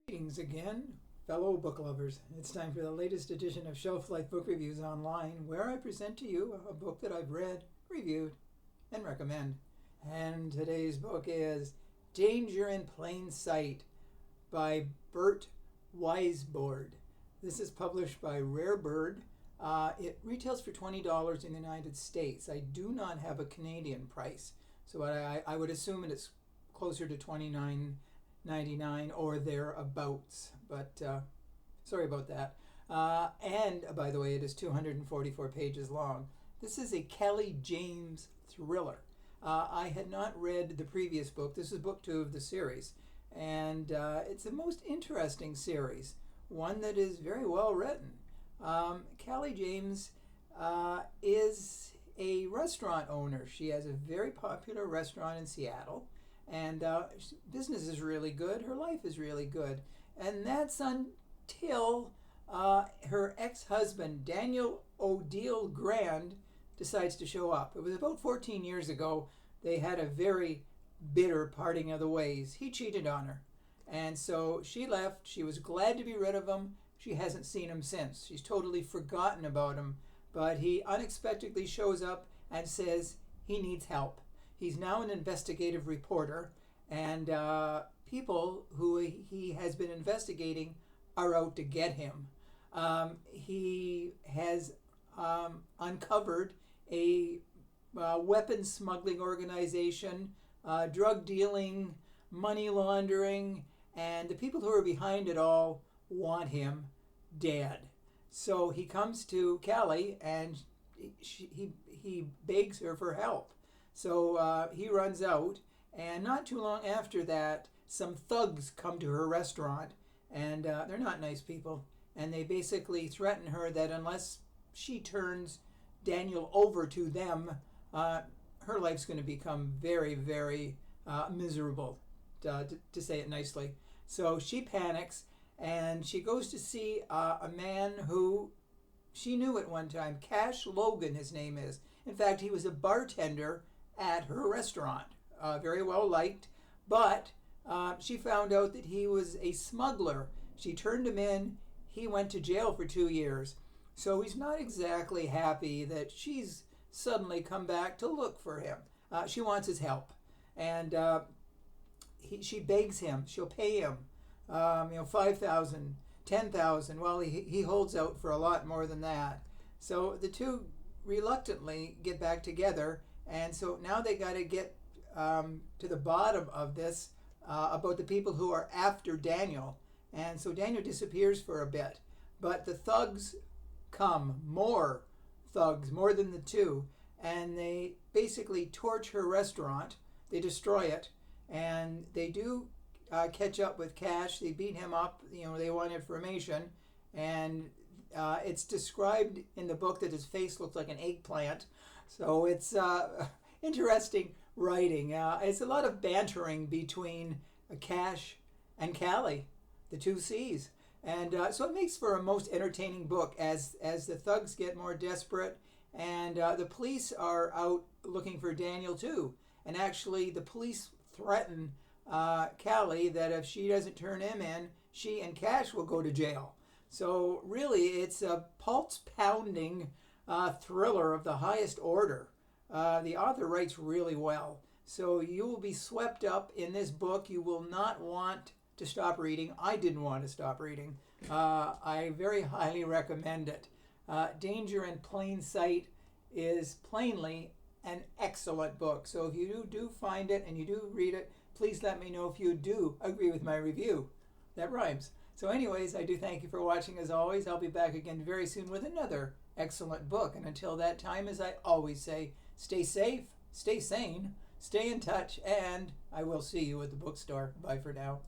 Greetings again, fellow book lovers. It's time for the latest edition of Shelf Life Book Reviews Online, where I present to you a book that I've read, reviewed, and recommend. And today's book is Danger in Plain Sight by Burt Weissbourd. This is published by Rare Bird. It retails for $20 in the United States. I do not have a Canadian price, so I would assume it's closer to $29.99 or thereabouts, but sorry about that. And by the way, it is 244 pages long. This is a Callie James thriller. I had not read the previous book. This is book 2 of the series, and it's the most interesting series, one that is very well written. Callie James is a restaurant owner. She has a very popular restaurant in Seattle, and business is really good. Her life is really good. And that's until her ex-husband, Daniel O'Deal Grand, decides to show up. It was about 14 years ago. They had a very bitter parting of the ways. He cheated on her. And so she left. She was glad to be rid of him. She hasn't seen him since. She's totally forgotten about him. But he unexpectedly shows up and says he needs help. He's now an investigative reporter, and people who he has been investigating are out to get him. He has uncovered a weapons smuggling organization, drug dealing, money laundering, and the people who are behind it all want him dead. So he comes to Callie, and he begs her for help. So he runs out, and not too long after that, some thugs come to her restaurant, and they're not nice people, and they basically threaten her that unless she turns Daniel over to them, her life's going to become very, very miserable, to say it nicely. So she panics, and she goes to see a man who she knew at one time. Cash Logan, his name is. In fact, he was a bartender at her restaurant, very well liked, but she found out that he was a smuggler. She turned him in. He went to jail for 2 years. So he's not exactly happy that she's suddenly come back to look for him. She wants his help, and she begs him. She'll pay him, $5,000, $10,000. Well, he holds out for a lot more than that. So the two reluctantly get back together. And so now they got to get to the bottom of this about the people who are after Daniel. And so Daniel disappears for a bit. But the thugs come, more thugs, more than the two. And they basically torch her restaurant. They destroy it. And they do catch up with Cash. They beat him up. They want information. And it's described in the book that his face looks like an eggplant. So it's interesting writing. It's a lot of bantering between Cash and Callie, the two C's. And so it makes for a most entertaining book as the thugs get more desperate, and the police are out looking for Daniel too. And actually the police threaten Callie that if she doesn't turn him in, she and Cash will go to jail. So really, it's a pulse-pounding thriller of the highest order. The author writes really well. So you will be swept up in this book. You will not want to stop reading. I didn't want to stop reading. I very highly recommend it. Danger in Plain Sight is plainly an excellent book. So if you do find it and you do read it, please let me know if you do agree with my review. That rhymes. So anyways, I do thank you for watching as always. I'll be back again very soon with another excellent book. And until that time, as I always say, stay safe, stay sane, stay in touch, and I will see you at the bookstore. Bye for now.